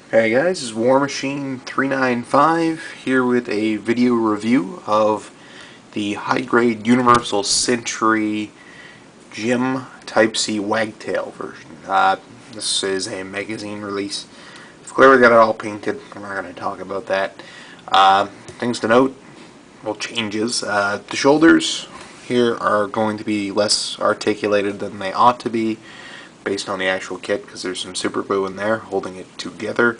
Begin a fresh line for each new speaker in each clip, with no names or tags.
Hey guys, this is War Machine 395 here with a video review of the high-grade Universal Century GM Type-C Wagtail version. This is a magazine release. I've clearly got it all painted. I'm not going to talk about that. Things to note, well, changes. The shoulders here are going to be less articulated than they ought to be, based on the actual kit, because there's some super glue in there holding it together,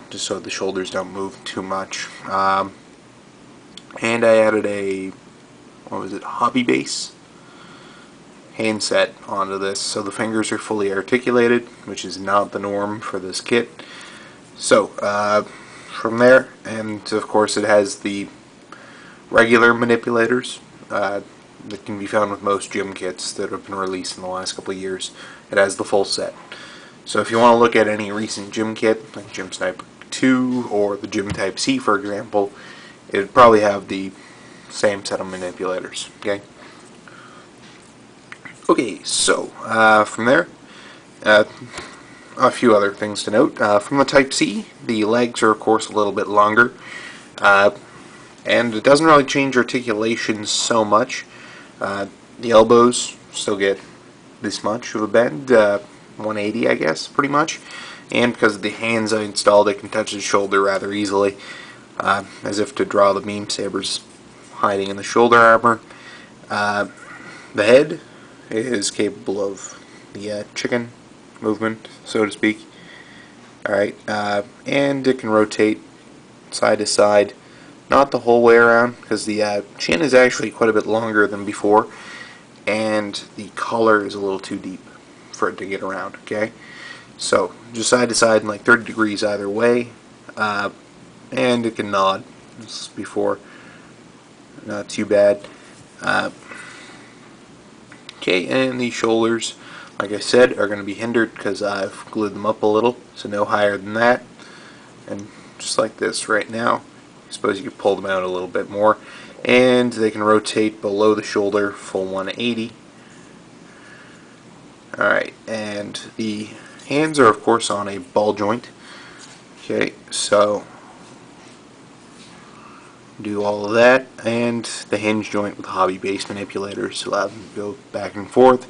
just so the shoulders don't move too much. And I added a, hobby base handset onto this, so the fingers are fully articulated, which is not the norm for this kit. So from there, and of course it has the regular manipulators that can be found with most gym kits that have been released in the last couple of years. It has the full set. So if you want to look at any recent gym kit, like Gym Sniper 2 or the Gym Type-C, for example, it would probably have the same set of manipulators. Okay, so from there, a few other things to note. From the Type-C, the legs are of course a little bit longer, and it doesn't really change articulation so much. The elbows still get this much of a bend, 180 I guess, pretty much. And because of the hands I installed, I can touch the shoulder rather easily, as if to draw the beam sabers hiding in the shoulder armor. The head is capable of the chicken movement, so to speak. Alright, and it can rotate side to side. Not the whole way around, because the chin is actually quite a bit longer than before, and the collar is a little too deep for it to get around, okay? So, just side to side in like 30 degrees either way, and it can nod, as before, not too bad. Okay, and the shoulders, like I said, are going to be hindered because I've glued them up a little, so no higher than that, and just like this right now. I suppose you could pull them out a little bit more, and they can rotate below the shoulder full 180. Alright, and the hands are of course on a ball joint. Okay, so do all of that, and the hinge joint with hobby base manipulators allow them to go back and forth.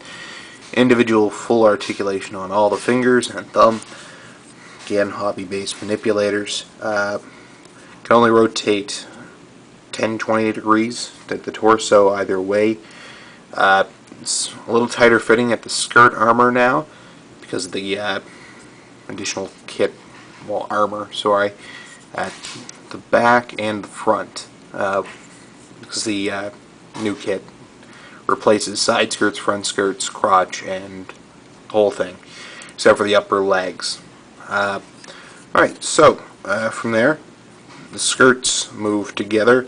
Individual full articulation on all the fingers and thumb. Again, hobby base manipulators. Can only rotate 10-20 degrees at the torso either way. It's a little tighter fitting at the skirt armor now because of the additional kit, well, armor, sorry, at the back and the front, because the new kit replaces side skirts, front skirts, crotch, and the whole thing, except for the upper legs. Alright, so from there, the skirts move together.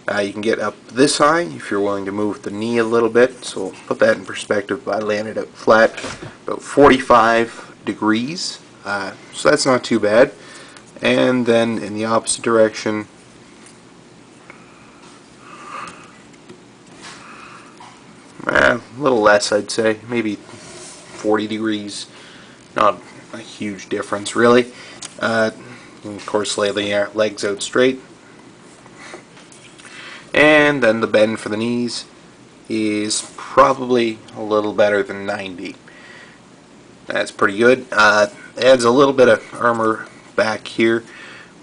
You can get up this high if you're willing to move the knee a little bit. So we'll put that in perspective by laying it out flat, about 45 degrees. So that's not too bad. And then in the opposite direction, a little less, I'd say, maybe 40 degrees. Not a huge difference, really. And of course, lay the legs out straight. And then the bend for the knees is probably a little better than 90. That's pretty good. Adds a little bit of armor back here,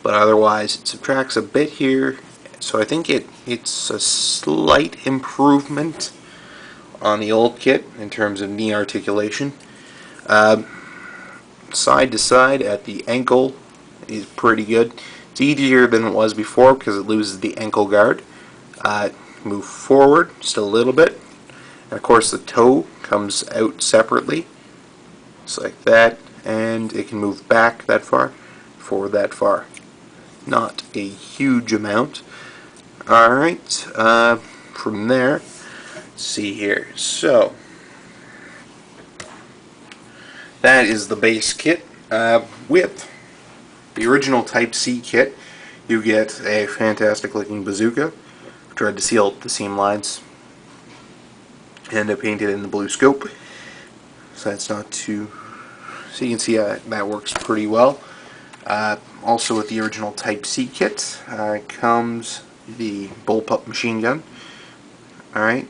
but otherwise it subtracts a bit here. So I think it's a slight improvement on the old kit in terms of knee articulation. Side to side at the ankle is pretty good. It's easier than it was before because it loses the ankle guard. Move forward just a little bit, and of course the toe comes out separately, just like that, and it can move back that far, forward that far. Not a huge amount. Alright, from there, let's see here. So that is the base kit. With the original Type-C kit, you get a fantastic looking bazooka. Tried to seal the seam lines and I painted in the blue scope, so that's not too, so you can see that works pretty well. Also with the original Type-C kit comes the bullpup machine gun. Alright,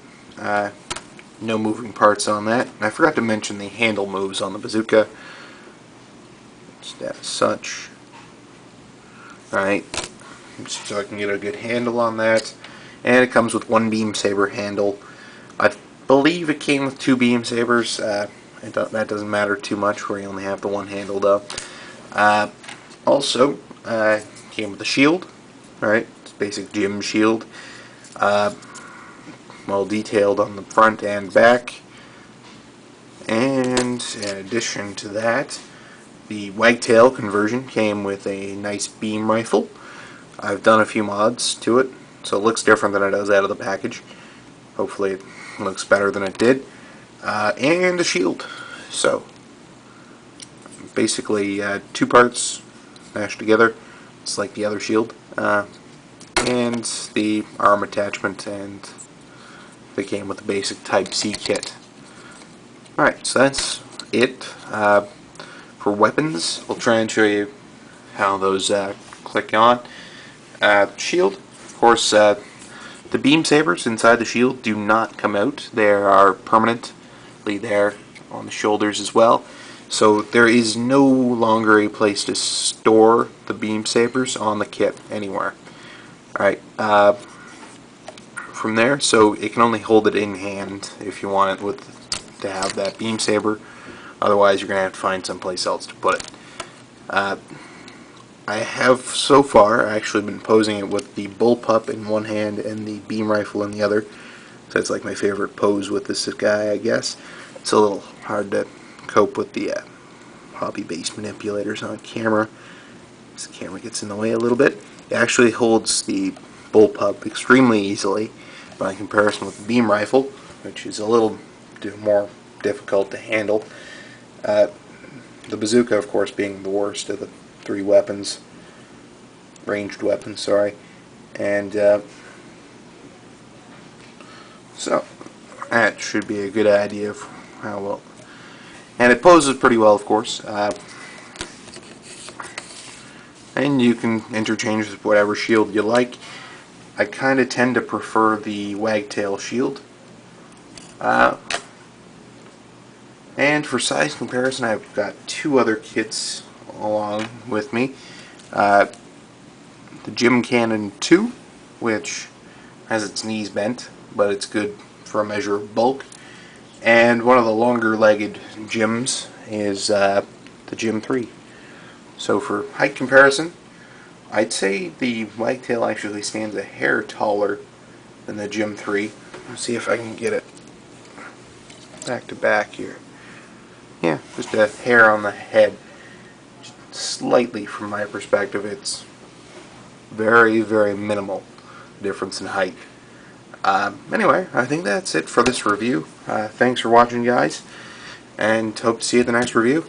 no moving parts on that. I forgot to mention the handle moves on the bazooka. Just as such. Alright, so I can get a good handle on that. And it comes with one beam saber handle. I believe it came with two beam sabers. That doesn't matter too much where you only have the one handle though. Also, came with a shield. Alright, it's basic gym shield. Well detailed on the front and back. And in addition to that, the Wagtail conversion came with a nice beam rifle. I've done a few mods to it, so it looks different than it does out of the package. Hopefully it looks better than it did. And a shield. So, basically two parts mashed together. It's like the other shield. And the arm attachment, and they came with the basic Type-C kit. Alright, so that's it. For weapons, we'll try and show you how those click on. Shield, of course, the beam sabers inside the shield do not come out. They are permanently there on the shoulders as well. So there is no longer a place to store the beam sabers on the kit anywhere. Alright, from there, so it can only hold it in hand if you want it to have that beam saber. Otherwise, you're going to have to find someplace else to put it. I have so far actually been posing it with the bullpup in one hand and the beam rifle in the other. So it's like my favorite pose with this guy, I guess. It's a little hard to cope with the hobby-based manipulators on camera. This camera gets in the way a little bit. It actually holds the bullpup extremely easily by comparison with the beam rifle, which is a little more difficult to handle. The bazooka, of course, being the worst of the three weapons, ranged weapons, sorry. And so that should be a good idea of how well. And it poses pretty well, of course. And you can interchange with whatever shield you like. I kind of tend to prefer the Wagtail shield. And for size comparison, I've got two other kits along with me. The Gym Cannon 2, which has its knees bent, but it's good for a measure of bulk. And one of the longer-legged gyms is the Gym 3. So for height comparison, I'd say the Wagtail actually stands a hair taller than the Gym 3. Let's see if I can get it back to back here. Yeah, just a hair on the head. Just slightly from my perspective. It's very, very minimal difference in height. Anyway, I think that's it for this review. Thanks for watching, guys, and hope to see you at the next review.